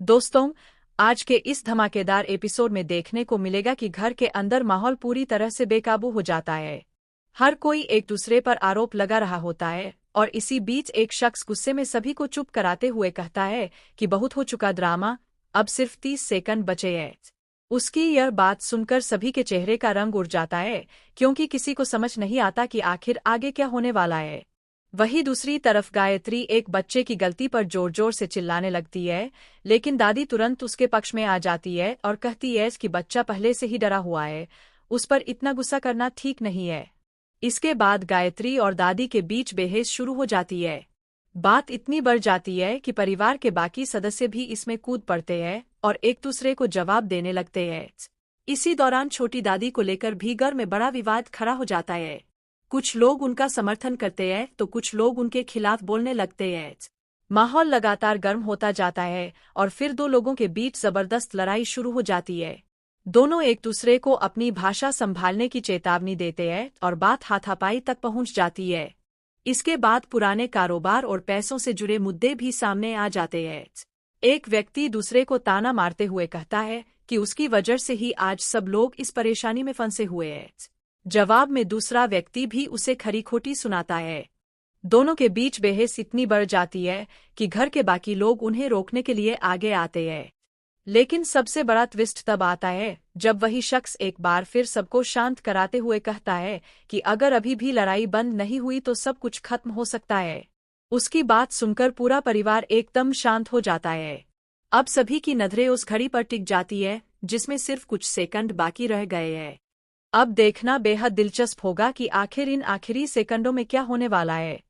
दोस्तों, आज के इस धमाकेदार एपिसोड में देखने को मिलेगा कि घर के अंदर माहौल पूरी तरह से बेकाबू हो जाता है। हर कोई एक दूसरे पर आरोप लगा रहा होता है और इसी बीच एक शख्स गुस्से में सभी को चुप कराते हुए कहता है कि बहुत हो चुका ड्रामा, अब सिर्फ 30 सेकंड बचे हैं। उसकी यह बात सुनकर सभी के चेहरे का रंग उड़ जाता है, क्योंकि किसी को समझ नहीं आता कि आखिर आगे क्या होने वाला है। वहीं दूसरी तरफ गायत्री एक बच्चे की गलती पर जोर जोर से चिल्लाने लगती है, लेकिन दादी तुरंत उसके पक्ष में आ जाती है और कहती है कि बच्चा पहले से ही डरा हुआ है, उस पर इतना गुस्सा करना ठीक नहीं है। इसके बाद गायत्री और दादी के बीच बहस शुरू हो जाती है। बात इतनी बढ़ जाती है कि परिवार के बाकी सदस्य भी इसमें कूद पड़ते हैं और एक दूसरे को जवाब देने लगते हैं। इसी दौरान छोटी दादी को लेकर भी घर में बड़ा विवाद खड़ा हो जाता है। कुछ लोग उनका समर्थन करते हैं तो कुछ लोग उनके खिलाफ बोलने लगते हैं। माहौल लगातार गर्म होता जाता है और फिर दो लोगों के बीच जबरदस्त लड़ाई शुरू हो जाती है। दोनों एक दूसरे को अपनी भाषा संभालने की चेतावनी देते हैं और बात हाथापाई तक पहुंच जाती है। इसके बाद पुराने कारोबार और पैसों से जुड़े मुद्दे भी सामने आ जाते हैं। एक व्यक्ति दूसरे को ताना मारते हुए कहता है कि उसकी वजह से ही आज सब लोग इस परेशानी में फंसे हुए हैं। जवाब में दूसरा व्यक्ति भी उसे खरी खोटी सुनाता है। दोनों के बीच बहस इतनी बढ़ जाती है कि घर के बाकी लोग उन्हें रोकने के लिए आगे आते हैं। लेकिन सबसे बड़ा ट्विस्ट तब आता है जब वही शख्स एक बार फिर सबको शांत कराते हुए कहता है कि अगर अभी भी लड़ाई बंद नहीं हुई तो सब कुछ खत्म हो सकता है। उसकी बात सुनकर पूरा परिवार एकदम शांत हो जाता है। अब सभी की नजरें उस घड़ी पर टिक जाती है जिसमें सिर्फ कुछ सेकंड बाकी रह गए हैं। अब देखना बेहद दिलचस्प होगा कि आखिर इन आखिरी सेकंडों में क्या होने वाला है।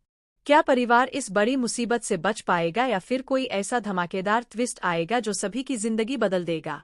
क्या परिवार इस बड़ी मुसीबत से बच पाएगा या फिर कोई ऐसा धमाकेदार ट्विस्ट आएगा जो सभी की जिंदगी बदल देगा।